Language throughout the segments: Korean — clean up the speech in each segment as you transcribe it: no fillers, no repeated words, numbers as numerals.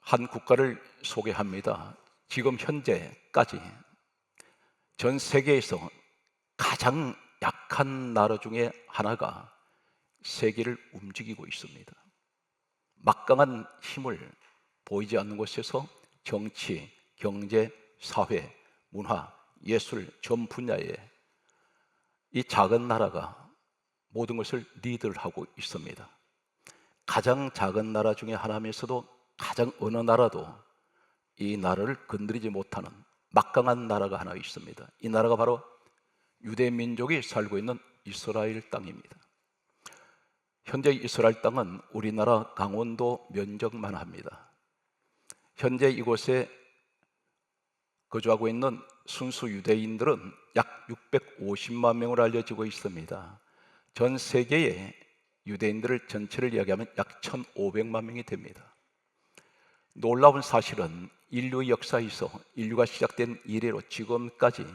한 국가를 소개합니다. 지금 현재까지 전 세계에서 가장 약한 나라 중에 하나가 세계를 움직이고 있습니다. 막강한 힘을 보이지 않는 곳에서 정치, 경제, 사회, 문화, 예술 전 분야에 이 작은 나라가 모든 것을 리드를 하고 있습니다. 가장 작은 나라 중에 하나면서도 가장 어느 나라도 이 나라를 건드리지 못하는 막강한 나라가 하나 있습니다. 이 나라가 바로 유대 민족이 살고 있는 이스라엘 땅입니다. 현재 이스라엘 땅은 우리나라 강원도 면적만 합니다. 현재 이곳에 거주하고 있는 순수 유대인들은 약 650만 명으로 알려지고 있습니다. 전 세계의 유대인들을 전체를 이야기하면 약 1,500만 명이 됩니다. 놀라운 사실은 인류의 역사에서 인류가 시작된 이래로 지금까지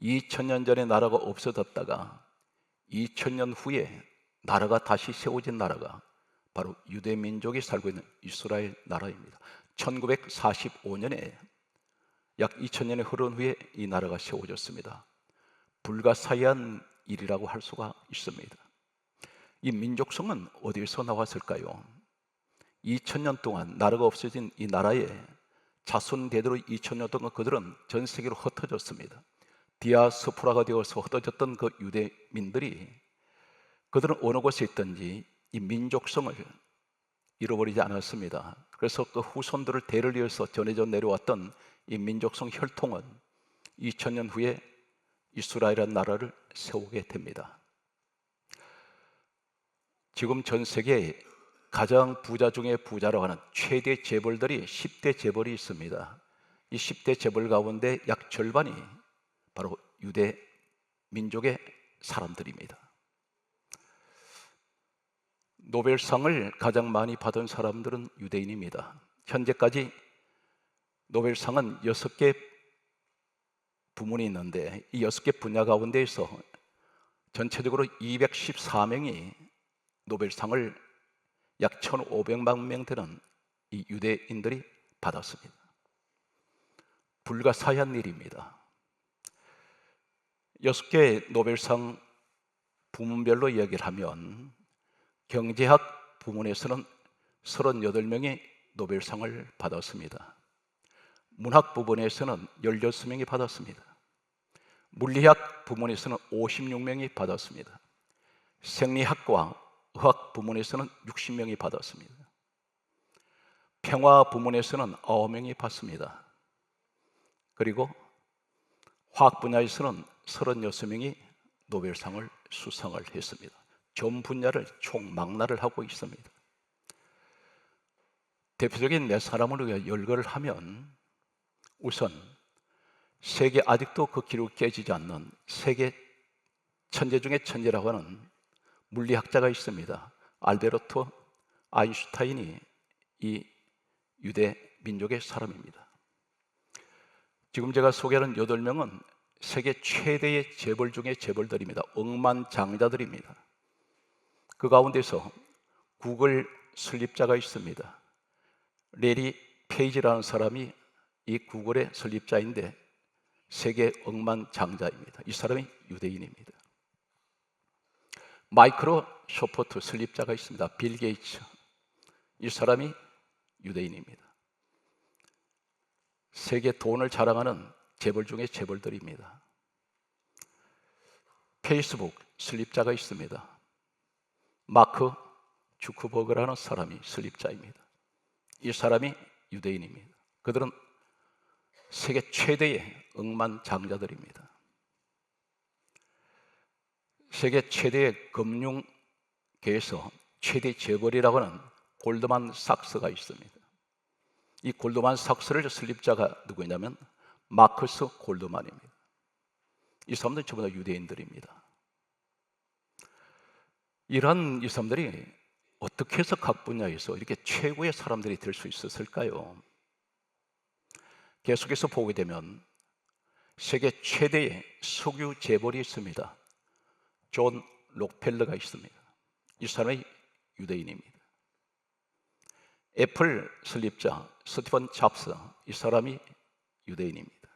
2000년 전에 나라가 없어졌다가 2000년 후에 나라가 다시 세워진 나라가 바로 유대 민족이 살고 있는 이스라엘 나라입니다. 1945년에 약 2000년이 흐른 후에 이 나라가 세워졌습니다. 불가사의한 일이라고 할 수가 있습니다. 이 민족성은 어디에서 나왔을까요? 2000년 동안 나라가 없어진 이 나라에 자손 대대로 2000년 동안 그들은 전 세계로 흩어졌습니다. 디아스포라가 되어서 흩어졌던 그 유대민들이 그들은 어느 곳에 있든지 이 민족성을 잃어버리지 않았습니다. 그래서 그 후손들을 대를 이어서 전해져 내려왔던 이 민족성 혈통은 2000년 후에 이스라엘이라는 나라를 세우게 됩니다. 지금 전 세계에 가장 부자 중에 부자라고 하는 최대 재벌들이 10대 재벌이 있습니다. 이 10대 재벌 가운데 약 절반이 바로 유대 민족의 사람들입니다. 노벨상을 가장 많이 받은 사람들은 유대인입니다. 현재까지 노벨상은 6개 부문이 있는데 이 6개 분야 가운데에서 전체적으로 214명이 노벨상을 약 1,500만 명 되는 이 유대인들이 받았습니다. 불가사의한 일입니다. 6개 노벨상 부문별로 이야기를 하면 경제학 부문에서는 38명이 노벨상을 받았습니다. 문학 부분에서는 16명이 받았습니다. 물리학 부문에서는 56명이 받았습니다. 생리학과 의학 부문에서는 60명이 받았습니다. 평화 부문에서는 9명이 받습니다. 그리고 화학 분야에서는 36명이 노벨상을 수상을 했습니다. 전 분야를 총망라를 하고 있습니다. 대표적인 네 사람을 우리가 열거를 하면 우선 세계 아직도 그 기록이 깨지지 않는 세계 천재 중에 천재라고 하는 물리학자가 있습니다. 알베르토 아인슈타인이 이 유대 민족의 사람입니다. 지금 제가 소개하는 8명은 세계 최대의 재벌 중에 재벌들입니다. 억만장자들입니다. 그 가운데서 구글 설립자가 있습니다. 레리 페이지라는 사람이 이 구글의 설립자인데 세계 억만장자입니다. 이 사람이 유대인입니다. 마이크로소프트 설립자가 있습니다. 빌 게이츠. 이 사람이 유대인입니다. 세계 돈을 자랑하는 재벌 중에 재벌들입니다. 페이스북 설립자가 있습니다. 마크 주크버그라는 사람이 설립자입니다. 이 사람이 유대인입니다. 그들은 세계 최대의 억만장자들입니다. 세계 최대의 금융계에서 최대 재벌이라고 하는 골드만 삭스가 있습니다. 이 골드만 삭스를 설립자가 누구냐면 마커스 골드만입니다. 이 사람들은 전부 다 유대인들입니다. 이러한 이 사람들이 어떻게 해서 각 분야에서 이렇게 최고의 사람들이 될 수 있었을까요? 계속해서 보게 되면 세계 최대의 석유 재벌이 있습니다. 존 록펠러가 있습니다. 이 사람이 유대인입니다. 애플 설립자 스티븐 잡스, 이 사람이 유대인입니다.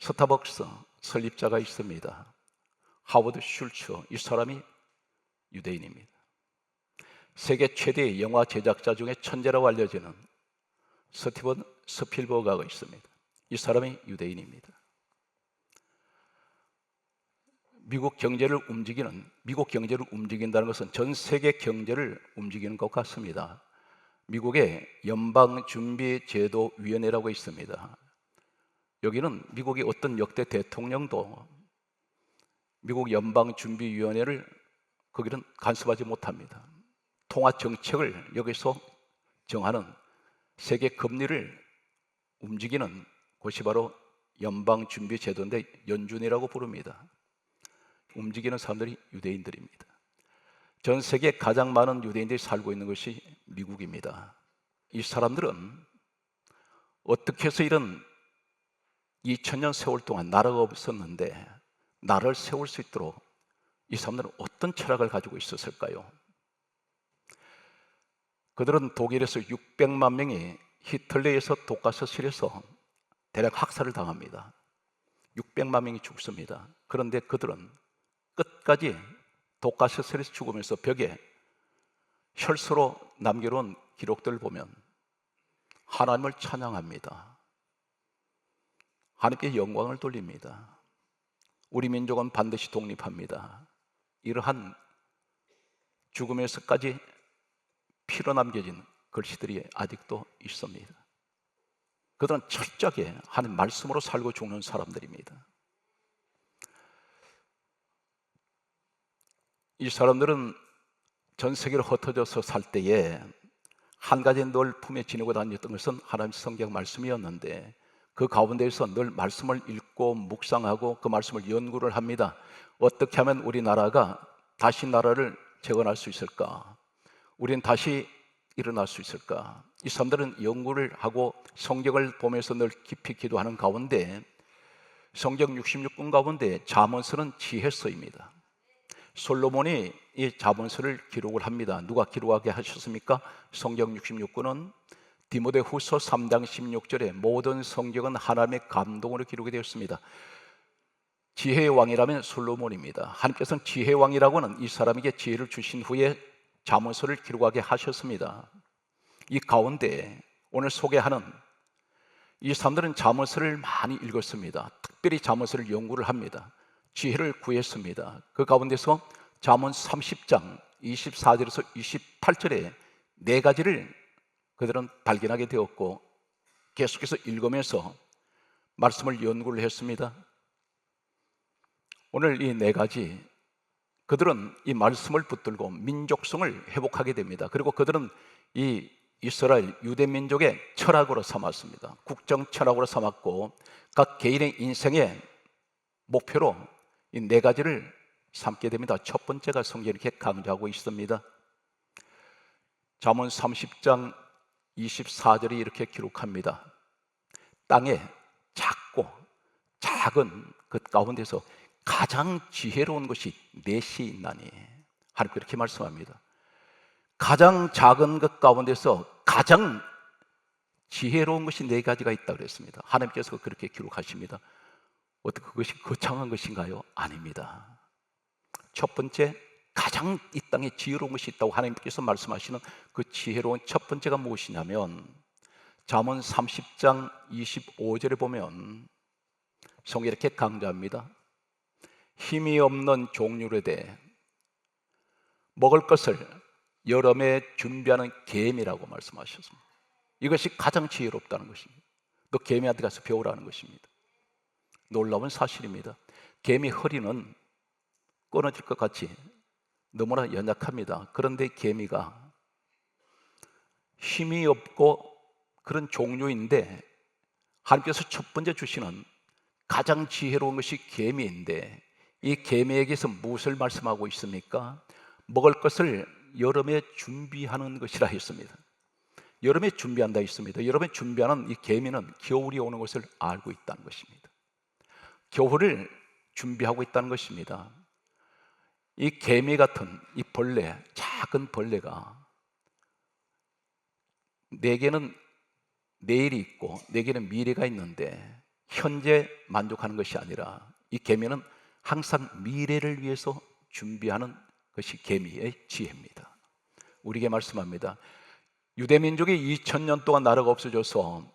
스타벅스 설립자가 있습니다. 하워드 슐츠, 이 사람이 유대인입니다. 세계 최대의 영화 제작자 중에 천재라고 알려지는 스티븐 스필버그가 있습니다. 이 사람이 유대인입니다. 미국 경제를 움직인다는 것은 전 세계 경제를 움직이는 것 같습니다. 미국의 연방준비제도위원회라고 있습니다. 여기는 미국의 어떤 역대 대통령도 미국 연방준비위원회를 거기는 간섭하지 못합니다. 통화정책을 여기서 정하는, 세계 금리를 움직이는 곳이 바로 연방준비제도인데 연준이라고 부릅니다. 움직이는 사람들이 유대인들입니다. 전 세계 가장 많은 유대인들이 살고 있는 것이 미국입니다. 이 사람들은 어떻게 해서 이런 2000년 세월 동안 나라가 없었는데 나라를 세울 수 있도록 이 사람들은 어떤 철학을 가지고 있었을까요? 그들은 독일에서 600만 명이 히틀러에서 독가스실에서 대략 학살을 당합니다. 600만 명이 죽습니다. 그런데 그들은 끝까지 독가스실에서 죽으면서 벽에 혈서로 남겨놓은 기록들을 보면 하나님을 찬양합니다. 하나님께 영광을 돌립니다. 우리 민족은 반드시 독립합니다. 이러한 죽음에서까지 피로 남겨진 글씨들이 아직도 있습니다. 그들은 철저하게 하나님 말씀으로 살고 죽는 사람들입니다. 이 사람들은 전 세계로 흩어져서 살 때에 한 가지 늘 품에 지니고 다녔던 것은 하나님 성경 말씀이었는데 그 가운데에서 늘 말씀을 읽고 묵상하고 그 말씀을 연구를 합니다. 어떻게 하면 우리나라가 다시 나라를 재건할 수 있을까? 우리는 다시 일어날 수 있을까? 이 사람들은 연구를 하고 성경을 보면서 늘 깊이 기도하는 가운데 성경 66권 가운데 잠언서는 지혜서입니다. 솔로몬이 이 잠언서를 기록을 합니다. 누가 기록하게 하셨습니까? 성경 66권은 디모데후서 3장 16절에 모든 성경은 하나님의 감동으로 기록이 되었습니다. 지혜의 왕이라면 솔로몬입니다. 하나님께서는 지혜의 왕이라고는 이 사람에게 지혜를 주신 후에 잠언서를 기록하게 하셨습니다. 이 가운데 오늘 소개하는 이 사람들은 잠언서를 많이 읽었습니다. 특별히 잠언서를 연구를 합니다. 지혜를 구했습니다. 그 가운데서 잠언 30장 24절에서 28절에 네 가지를 그들은 발견하게 되었고 계속해서 읽으면서 말씀을 연구를 했습니다. 오늘 이 네 가지, 그들은 이 말씀을 붙들고 민족성을 회복하게 됩니다. 그리고 그들은 이 이스라엘 유대 민족의 철학으로 삼았습니다. 국정 철학으로 삼았고 각 개인의 인생의 목표로 이 네 가지를 삼게 됩니다. 첫 번째가 성경이 이렇게 강조하고 있습니다. 잠언 30장 24절이 이렇게 기록합니다. 땅에 작고 작은 그 가운데서 가장 지혜로운 것이 넷이 있나니, 하나님 그렇게 말씀합니다. 가장 작은 것 가운데서 가장 지혜로운 것이 네 가지가 있다고 그랬습니다. 하나님께서 그렇게 기록하십니다. 어떻게 그것이 거창한 것인가요? 아닙니다. 첫 번째, 가장 이 땅에 지혜로운 것이 있다고 하나님께서 말씀하시는 그 지혜로운 첫 번째가 무엇이냐면 잠언 30장 25절에 보면 성경이 이렇게 강조합니다. 힘이 없는 종류에 대해 먹을 것을 여름에 준비하는 개미라고 말씀하셨습니다. 이것이 가장 지혜롭다는 것입니다. 너 개미한테 가서 배우라는 것입니다. 놀라운 사실입니다. 개미 허리는 끊어질 것 같이 너무나 연약합니다. 그런데 개미가 힘이 없고 그런 종류인데 하나님께서 첫 번째 주시는 가장 지혜로운 것이 개미인데 이 개미에게서 무엇을 말씀하고 있습니까? 먹을 것을 여름에 준비하는 것이라 했습니다. 여름에 준비한다 했습니다. 여름에 준비하는 이 개미는 겨울이 오는 것을 알고 있다는 것입니다. 겨울을 준비하고 있다는 것입니다. 이 개미 같은 이 벌레, 작은 벌레가 내게는 내일이 있고 내게는 미래가 있는데 현재 만족하는 것이 아니라 이 계명은 항상 미래를 위해서 준비하는 것이 계명의 지혜입니다. 우리에게 말씀합니다. 유대민족이 2000년 동안 나라가 없어져서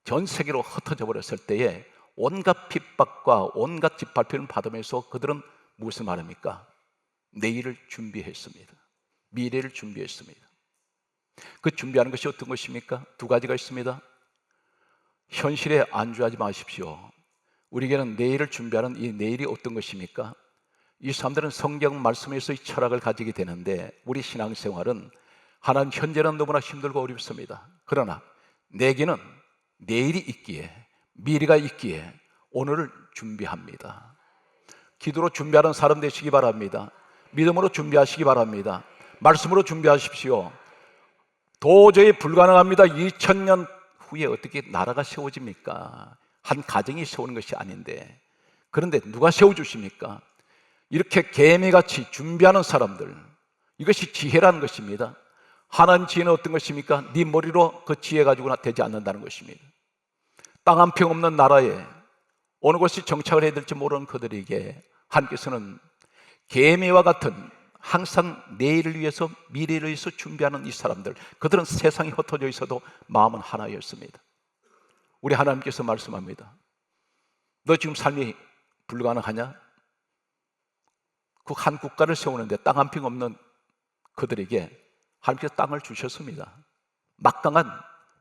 전 세계로 흩어져 버렸을 때에 온갖 핍박과 온갖 짓밟힘을 받으면서 그들은 무엇을 말합니까? 내일을 준비했습니다. 미래를 준비했습니다. 그 준비하는 것이 어떤 것입니까? 두 가지가 있습니다. 현실에 안주하지 마십시오. 우리에게는 내일을 준비하는 이 내일이 어떤 것입니까? 이 사람들은 성경 말씀에서 이 철학을 가지게 되는데 우리 신앙생활은 하나님 현재는 너무나 힘들고 어렵습니다. 그러나 내게는 내일이 있기에 미래가 있기에 오늘을 준비합니다. 기도로 준비하는 사람 되시기 바랍니다. 믿음으로 준비하시기 바랍니다. 말씀으로 준비하십시오. 도저히 불가능합니다. 2000년 후에 어떻게 나라가 세워집니까? 한 가정이 세우는 것이 아닌데, 그런데 누가 세워주십니까? 이렇게 개미같이 준비하는 사람들, 이것이 지혜라는 것입니다. 하나님 지혜는 어떤 것입니까? 네 머리로 그 지혜 가지고는 되지 않는다는 것입니다. 땅 한 평 없는 나라에 어느 곳이 정착을 해야 될지 모르는 그들에게 하나님께서는 개미와 같은 항상 내일을 위해서 미래를 위해서 준비하는 이 사람들, 그들은 세상이 흩어져 있어도 마음은 하나였습니다. 우리 하나님께서 말씀합니다. 너 지금 삶이 불가능하냐? 그 한 국가를 세우는데 땅 한 평 없는 그들에게 하나님께서 땅을 주셨습니다. 막강한,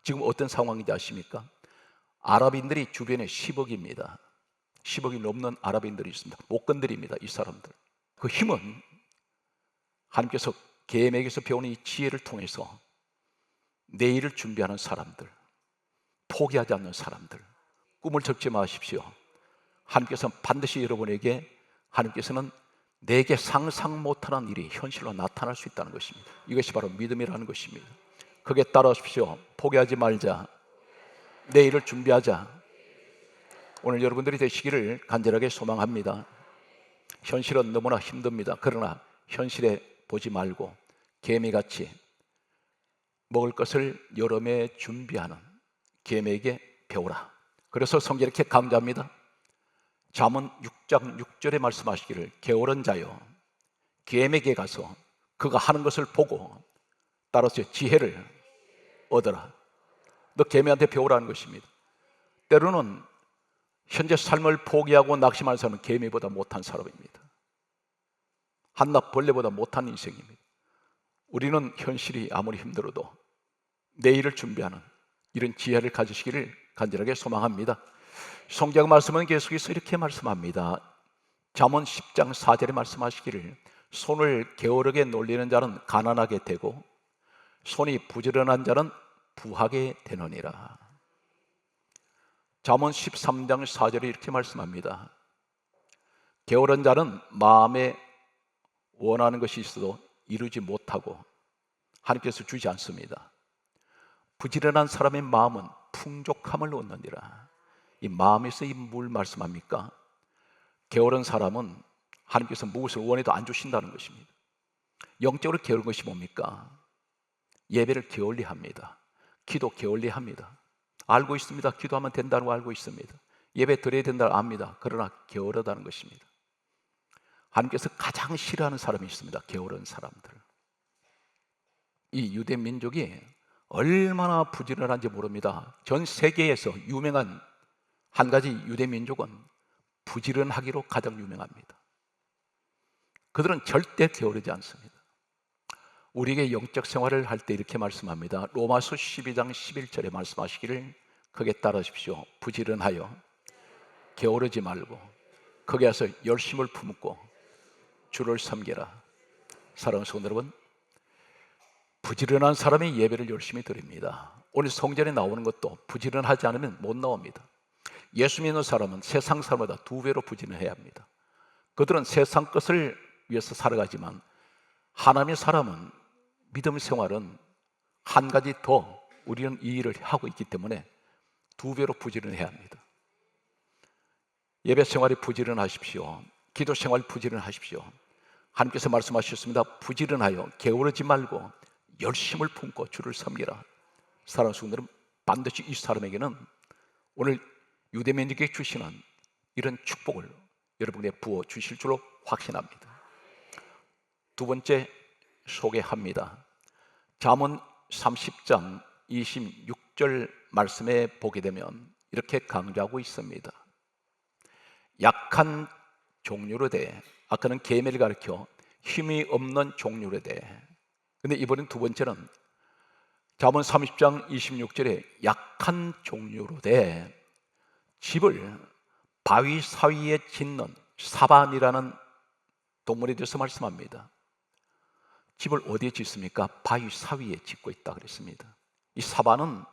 지금 어떤 상황인지 아십니까? 아랍인들이 주변에 10억입니다. 10억이 넘는 아랍인들이 있습니다. 못 건드립니다, 이 사람들. 그 힘은 하나님께서 계명에서 배우는 이 지혜를 통해서 내일을 준비하는 사람들, 포기하지 않는 사람들, 꿈을 접지 마십시오. 하나님께서는 반드시 여러분에게, 하나님께서는 내게 상상 못하는 일이 현실로 나타날 수 있다는 것입니다. 이것이 바로 믿음이라는 것입니다. 그게 따라오십시오. 포기하지 말자. 내일을 준비하자. 오늘 여러분들이 되시기를 간절하게 소망합니다. 현실은 너무나 힘듭니다. 그러나 현실에 보지 말고 개미같이 먹을 것을 여름에 준비하는 개미에게 배우라. 그래서 성경이 이렇게 강조합니다. 잠언 6장 6절에 말씀하시기를 게으른 자여 개미에게 가서 그가 하는 것을 보고 따라서 지혜를 얻어라. 너 개미한테 배우라는 것입니다. 때로는 현재 삶을 포기하고 낙심하는 사람은 개미보다 못한 사람입니다. 한낱 벌레보다 못한 인생입니다. 우리는 현실이 아무리 힘들어도 내일을 준비하는 이런 지혜를 가지시기를 간절하게 소망합니다. 성경 말씀은 계속해서 이렇게 말씀합니다. 잠언 10장 4절에 말씀하시기를 손을 게으르게 놀리는 자는 가난하게 되고 손이 부지런한 자는 부하게 되느니라. 잠언 13장 4절에 이렇게 말씀합니다. 게으른 자는 마음에 원하는 것이 있어도 이루지 못하고 하나님께서 주지 않습니다. 부지런한 사람의 마음은 풍족함을 얻느니라. 이 마음에서 이 뭘 말씀합니까? 게으른 사람은 하나님께서 무엇을 원해도 안 주신다는 것입니다. 영적으로 게으른 것이 뭡니까? 예배를 게을리 합니다. 기도 게을리 합니다. 알고 있습니다. 기도하면 된다는 거 알고 있습니다. 예배 드려야 된다고 압니다. 그러나 게으르다는 것입니다. 하나님께서 가장 싫어하는 사람이 있습니다. 게으른 사람들. 이 유대 민족이 얼마나 부지런한지 모릅니다. 전 세계에서 유명한 한 가지 유대 민족은 부지런하기로 가장 유명합니다. 그들은 절대 게으르지 않습니다. 우리에게 영적 생활을 할 때 이렇게 말씀합니다. 로마서 12장 11절에 말씀하시기를 크게 따르십시오. 부지런하여 게으르지 말고 거기에서 열심을 품고 주를 섬기라. 사랑하는 성도 여러분, 부지런한 사람이 예배를 열심히 드립니다. 오늘 성전에 나오는 것도 부지런하지 않으면 못 나옵니다. 예수 믿는 사람은 세상 사람보다 2배로 부지런해야 합니다. 그들은 세상 것을 위해서 살아가지만 하나님의 사람은 믿음 생활은 한 가지 더 우리는 이 일을 하고 있기 때문에 2배로 부지런해야 합니다. 예배 생활이 부지런하십시오. 기도 생활 부지런하십시오. 하나님께서 말씀하셨습니다. 부지런하여 게으르지 말고 열심을 품고 주를 섬기라. 사랑하는 성도들은 반드시 이 사람에게는 오늘 유대민족에게 주시는 이런 축복을 여러분에게 부어 주실 줄로 확신합니다. 두 번째 소개합니다. 잠언 30장 26절 말씀에 보게 되면 이렇게 강조하고 있습니다. 약한 종류로 돼. 아까는 계매를 가리켜 힘이 없는 종류로 돼. 근데 이번엔 두 번째는 잠언 30장 26절에 약한 종류로 돼 집을 바위 사이에 짓는 사반이라는 동물에 대해서 말씀합니다. 집을 어디에 짓습니까? 바위 사이에 짓고 있다 그랬습니다. 이 사반은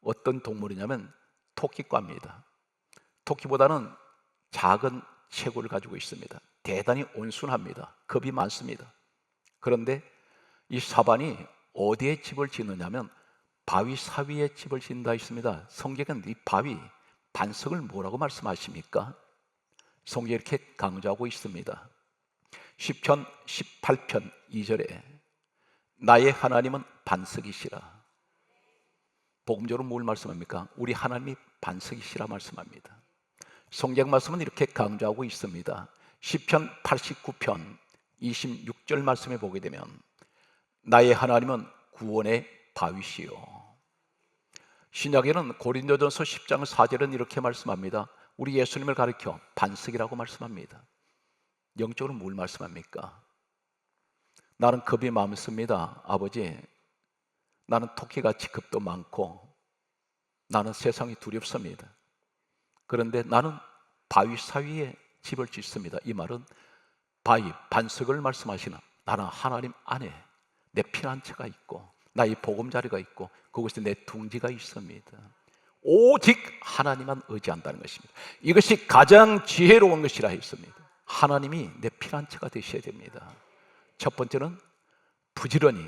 어떤 동물이냐면 토끼과입니다. 토끼보다는 작은 체구를 가지고 있습니다. 대단히 온순합니다. 겁이 많습니다. 그런데 이 사반이 어디에 집을 짓느냐면 바위 사이에 집을 짓는다 했습니다. 성경은 이 바위 반석을 뭐라고 말씀하십니까? 성경이 이렇게 강조하고 있습니다. 시편 18편 2절에 나의 하나님은 반석이시라. 복음적으로 뭘 말씀합니까? 우리 하나님이 반석이시라 말씀합니다. 성경 말씀은 이렇게 강조하고 있습니다. 시편 89편 26절 말씀에 보게 되면 나의 하나님은 구원의 바위시요. 신약에는 고린도전서 10장 4절은 이렇게 말씀합니다. 우리 예수님을 가리켜 반석이라고 말씀합니다. 영적으로 뭘 말씀합니까? 나는 겁이 많습니다. 아버지, 나는 토끼같이 겁도 많고 나는 세상이 두렵습니다. 그런데 나는 바위 사이에 집을 짓습니다. 이 말은 바위, 반석을 말씀하시는 나는 하나님 안에 내 피난처가 있고 나의 보금자리가 있고 그곳에 내 둥지가 있습니다. 오직 하나님만 의지한다는 것입니다. 이것이 가장 지혜로운 것이라 했습니다. 하나님이 내 피난처가 되셔야 됩니다. 첫 번째는 부지런히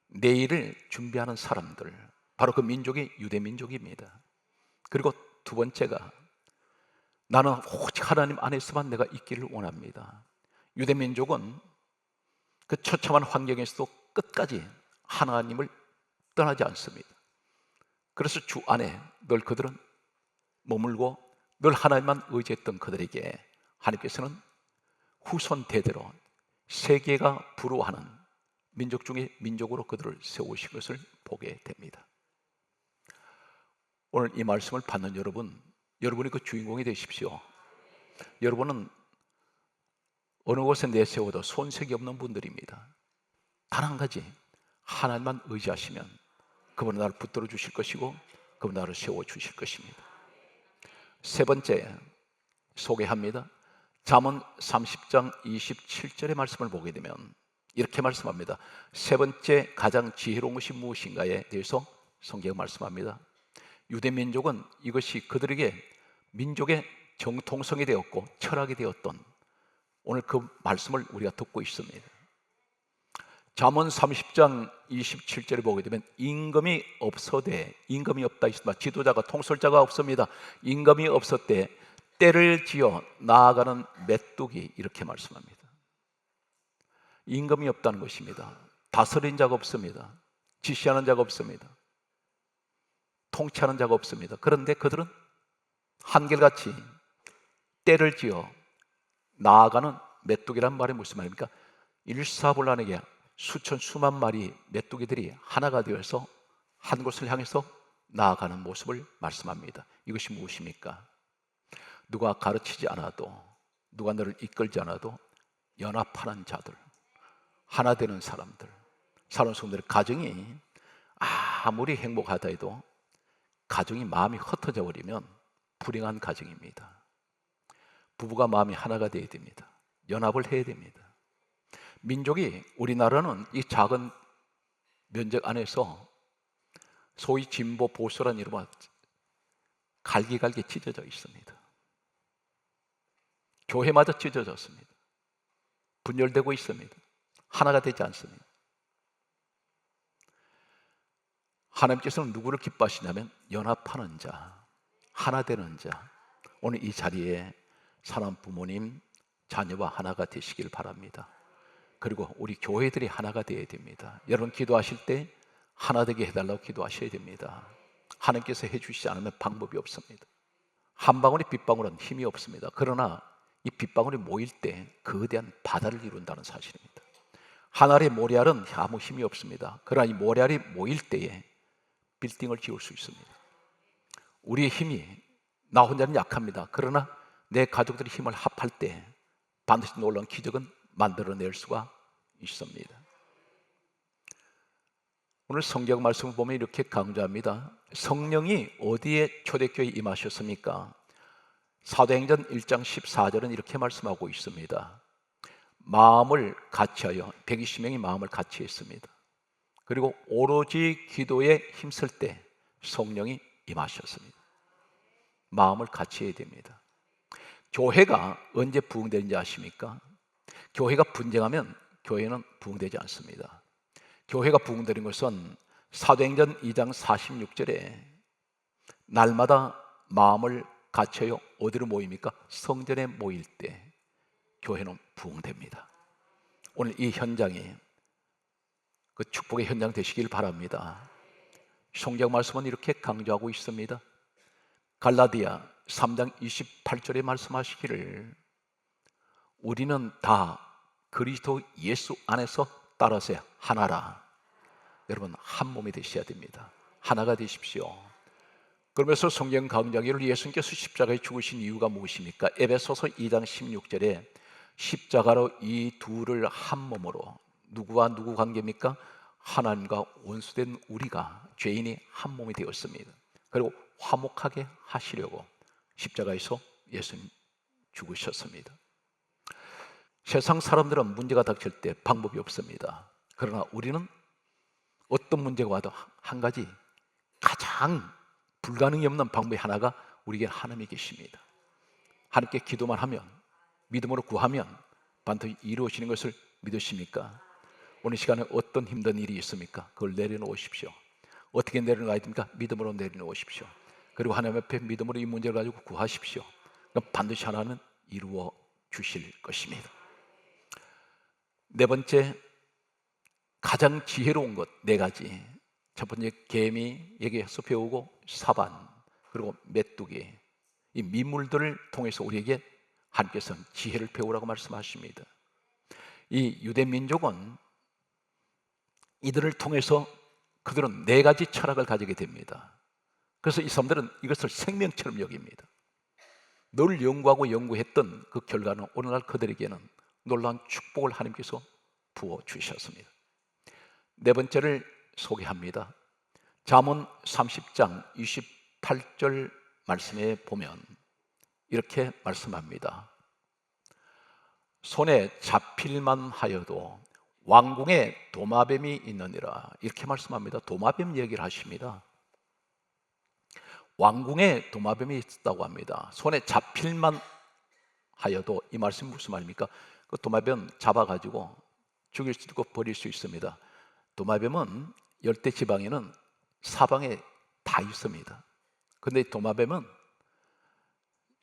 내일을 준비하는 사람들, 바로 그 민족이 유대민족입니다. 그리고 두 번째가 나는 오직 하나님 안에서만 내가 있기를 원합니다. 유대민족은 그 처참한 환경에서도 끝까지 하나님을 떠나지 않습니다. 그래서 주 안에 늘 그들은 머물고 늘 하나님만 의지했던 그들에게 하나님께서는 후손 대대로 세계가 부러워하는 민족 중에 민족으로 그들을 세우신 것을 보게 됩니다. 오늘 이 말씀을 받는 여러분, 여러분이 그 주인공이 되십시오. 여러분은 어느 곳에 내세워도 손색이 없는 분들입니다. 단 한 가지, 하나님만 의지하시면 그분은 나를 붙들어 주실 것이고 그분은 나를 세워 주실 것입니다. 세 번째 소개합니다. 잠언 30장 27절의 말씀을 보게 되면 이렇게 말씀합니다. 세 번째 가장 지혜로운 것이 무엇인가에 대해서 성경이 말씀합니다. 유대민족은 이것이 그들에게 민족의 정통성이 되었고 철학이 되었던 오늘 그 말씀을 우리가 듣고 있습니다. 잠언 30장 27절을 보게 되면 임금이 없어되, 임금이 없다 있습니다. 지도자가 통솔자가 없습니다. 임금이 없었대 때를 지어 나아가는 메뚜기, 이렇게 말씀합니다. 임금이 없다는 것입니다. 다스린 자가 없습니다. 지시하는 자가 없습니다. 통치하는 자가 없습니다. 그런데 그들은 한결같이 때를 지어 나아가는 메뚜기란 말이 무슨 말입니까? 일사불란하게 수천 수만 마리 메뚜기들이 하나가 되어서 한 곳을 향해서 나아가는 모습을 말씀합니다. 이것이 무엇입니까? 누가 가르치지 않아도, 누가 너를 이끌지 않아도 연합하는 자들, 하나 되는 사람들, 사랑하는 성도들, 가정이 아무리 행복하다 해도 가정이 마음이 흩어져 버리면 불행한 가정입니다. 부부가 마음이 하나가 되어야 됩니다. 연합을 해야 됩니다. 민족이, 우리나라는 이 작은 면적 안에서 소위 진보 보수라는 이름으로 갈기갈기 찢어져 있습니다. 교회마저 찢어졌습니다. 분열되고 있습니다. 하나가 되지 않습니다. 하나님께서는 누구를 기뻐하시냐면 연합하는 자, 하나 되는 자. 오늘 이 자리에 사람 부모님, 자녀와 하나가 되시길 바랍니다. 그리고 우리 교회들이 하나가 되어야 됩니다. 여러분 기도하실 때 하나 되게 해달라고 기도하셔야 됩니다. 하나님께서 해주시지 않으면 방법이 없습니다. 한 방울의 빗방울은 힘이 없습니다. 그러나 이 빗방울이 모일 때 거대한 바다를 이룬다는 사실입니다. 한 알의 모래알은 아무 힘이 없습니다. 그러나 이 모래알이 모일 때에 빌딩을 지을 수 있습니다. 우리의 힘이 나 혼자는 약합니다. 그러나 내 가족들의 힘을 합할 때 반드시 놀라운 기적은 만들어낼 수가 있습니다. 오늘 성경 말씀을 보면 이렇게 강조합니다. 성령이 어디에 초대교회에 임하셨습니까? 사도행전 1장 14절은 이렇게 말씀하고 있습니다. 마음을 같이하여 120명이 마음을 같이 했습니다. 그리고 오로지 기도에 힘쓸 때 성령이 임하셨습니다. 마음을 같이 해야 됩니다. 교회가 언제 부흥되는지 아십니까? 교회가 분쟁하면 교회는 부흥되지 않습니다. 교회가 부흥되는 것은 사도행전 2장 46절에 날마다 마음을 같이하여 어디로 모입니까? 성전에 모일 때 교회는 부흥됩니다. 오늘 이 현장이 그 축복의 현장 되시길 바랍니다. 성경 말씀은 이렇게 강조하고 있습니다. 갈라디아 3장 28절에 말씀하시기를 우리는 다 그리스도 예수 안에서 따라서 하나라. 여러분 한 몸이 되셔야 됩니다. 하나가 되십시오. 그러면서 성경 강조하기를 예수님께서 십자가에 죽으신 이유가 무엇입니까? 에베소서 2장 16절에 십자가로 이 둘을 한 몸으로, 누구와 누구 관계입니까? 하나님과 원수된 우리가, 죄인이 한 몸이 되었습니다. 그리고 화목하게 하시려고 십자가에서 예수님 죽으셨습니다. 세상 사람들은 문제가 닥칠 때 방법이 없습니다. 그러나 우리는 어떤 문제가 와도 한 가지 가장 불가능이 없는 방법이 하나가 우리에게 하나님이 계십니다. 하나님께 기도만 하면, 믿음으로 구하면 반드시 이루어지는 것을 믿으십니까? 오늘 시간에 어떤 힘든 일이 있습니까? 그걸 내려놓으십시오. 어떻게 내려놔야 됩니까? 믿음으로 내려놓으십시오. 그리고 하나님 앞에 믿음으로 이 문제를 가지고 구하십시오. 그럼 반드시 하나는 이루어 주실 것입니다. 네 번째, 가장 지혜로운 것 네 가지. 첫 번째, 개미 얘기해서 배우고, 사반, 그리고 메뚜기, 이 미물들을 통해서 우리에게 하나님께서는 지혜를 배우라고 말씀하십니다. 이 유대 민족은 이들을 통해서 그들은 네 가지 철학을 가지게 됩니다. 그래서 이 사람들은 이것을 생명처럼 여깁니다. 늘 연구하고 연구했던 그 결과는 오늘날 그들에게는 놀라운 축복을 하나님께서 부어주셨습니다. 네 번째를 소개합니다. 잠언 30장 28절 말씀에 보면 이렇게 말씀합니다. 손에 잡힐만 하여도 왕궁에 도마뱀이 있느니라. 이렇게 말씀합니다. 도마뱀 얘기를 하십니다. 왕궁에 도마뱀이 있다고 합니다. 손에 잡힐만 하여도, 이 말씀이 무슨 말입니까? 그 도마뱀 잡아가지고 죽일 수 있고 버릴 수 있습니다. 도마뱀은 열대 지방에는 사방에 다 있습니다. 근데 이 도마뱀은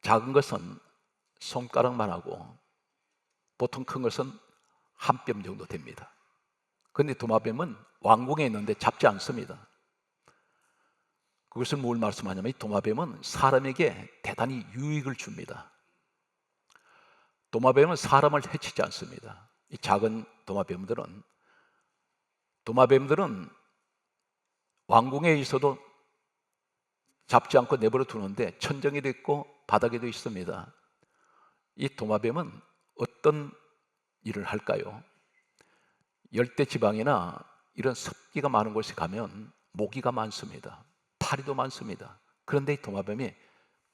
작은 것은 손가락만 하고 보통 큰 것은 한 뼘 정도 됩니다. 그런데 도마뱀은 왕궁에 있는데 잡지 않습니다. 그것을 뭘 말씀하냐면 이 도마뱀은 사람에게 대단히 유익을 줍니다. 도마뱀은 사람을 해치지 않습니다. 이 작은 도마뱀들은 왕궁에 있어도 잡지 않고 내버려 두는데 천정에도 있고 바닥에도 있습니다. 이 도마뱀은 어떤 일을 할까요? 열대 지방이나 이런 습기가 많은 곳에 가면 모기가 많습니다. 파리도 많습니다. 그런데 이 도마뱀이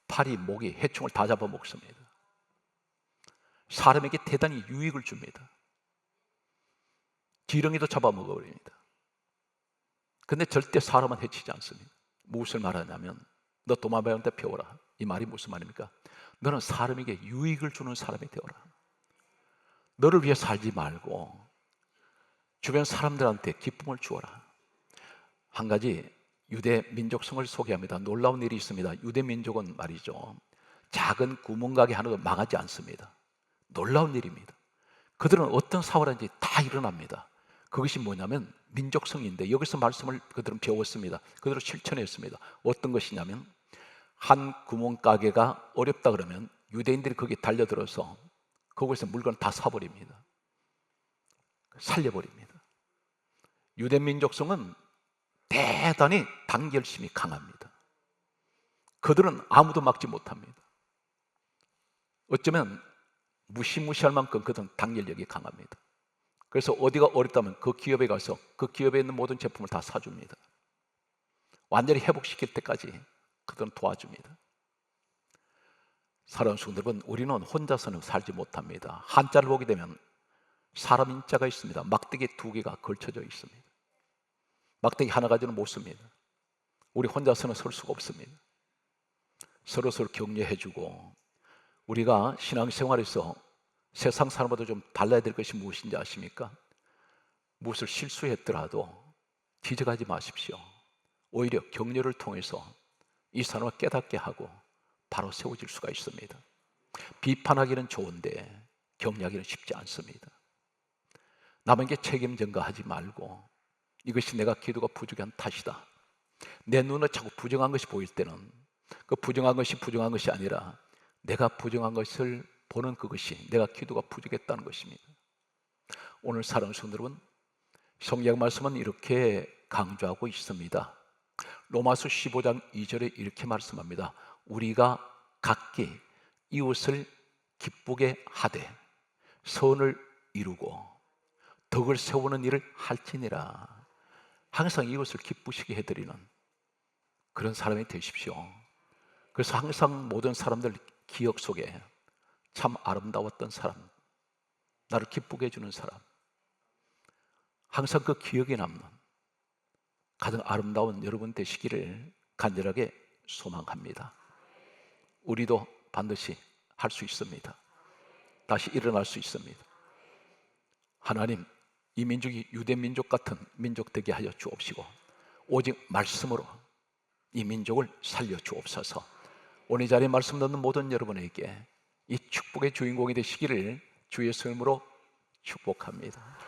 파리, 모기, 해충을 다 잡아먹습니다. 사람에게 대단히 유익을 줍니다. 지렁이도 잡아먹어버립니다. 근데 절대 사람은 해치지 않습니다. 무엇을 말하냐면 너 도마뱀한테 배워라. 이 말이 무슨 말입니까? 너는 사람에게 유익을 주는 사람이 되어라. 너를 위해 살지 말고 주변 사람들한테 기쁨을 주어라. 한 가지 유대 민족성을 소개합니다. 놀라운 일이 있습니다. 유대 민족은 말이죠, 작은 구멍가게 하나도 망하지 않습니다. 놀라운 일입니다. 그들은 어떤 사고라든지 다 일어납니다. 그것이 뭐냐면 민족성인데, 여기서 말씀을 그들은 배웠습니다. 그대로 실천했습니다. 어떤 것이냐면, 한 구멍가게가 어렵다 그러면 유대인들이 거기에 달려들어서 거기서 물건을 다 사버립니다. 살려버립니다. 유대 민족성은 대단히 단결심이 강합니다. 그들은 아무도 막지 못합니다. 어쩌면 무시무시할 만큼 그들은 단결력이 강합니다. 그래서 어디가 어렵다면 그 기업에 가서 그 기업에 있는 모든 제품을 다 사줍니다. 완전히 회복시킬 때까지 그들은 도와줍니다. 사랑하는 성도 여러분, 우리는 혼자서는 살지 못합니다. 한자를 보게 되면 사람 인자가 있습니다. 막대기 2개가 걸쳐져 있습니다. 막대기 하나 가지고는 못 씁니다. 우리 혼자서는 설 수가 없습니다. 서로서로 격려해주고, 우리가 신앙생활에서 세상 사람보다 좀 달라야 될 것이 무엇인지 아십니까? 무엇을 실수했더라도 지적하지 마십시오. 오히려 격려를 통해서 이 사람을 깨닫게 하고 바로 세워질 수가 있습니다. 비판하기는 좋은데 격려하기는 쉽지 않습니다. 남에게 책임 전가하지 말고, 이것이 내가 기도가 부족한 탓이다, 내 눈에 자꾸 부정한 것이 보일 때는 그 부정한 것이 아니라 내가 부정한 것을 보는 그것이 내가 기도가 부족했다는 것입니다. 오늘 사랑하는 성도 여러분, 성경 말씀은 이렇게 강조하고 있습니다. 로마서 15장 2절에 이렇게 말씀합니다. 우리가 각기 이웃을 기쁘게 하되 선을 이루고 덕을 세우는 일을 할지니라. 항상 이웃을 기쁘시게 해드리는 그런 사람이 되십시오. 그래서 항상 모든 사람들 기억 속에 참 아름다웠던 사람, 나를 기쁘게 해주는 사람, 항상 그 기억에 남는 가장 아름다운 여러분 되시기를 간절하게 소망합니다. 우리도 반드시 할 수 있습니다. 다시 일어날 수 있습니다. 하나님, 이 민족이 유대 민족 같은 민족 되게 하여 주옵시고, 오직 말씀으로 이 민족을 살려 주옵소서. 오늘 이 자리에 말씀 듣는 모든 여러분에게 이 축복의 주인공이 되시기를 주의 이름으로 축복합니다.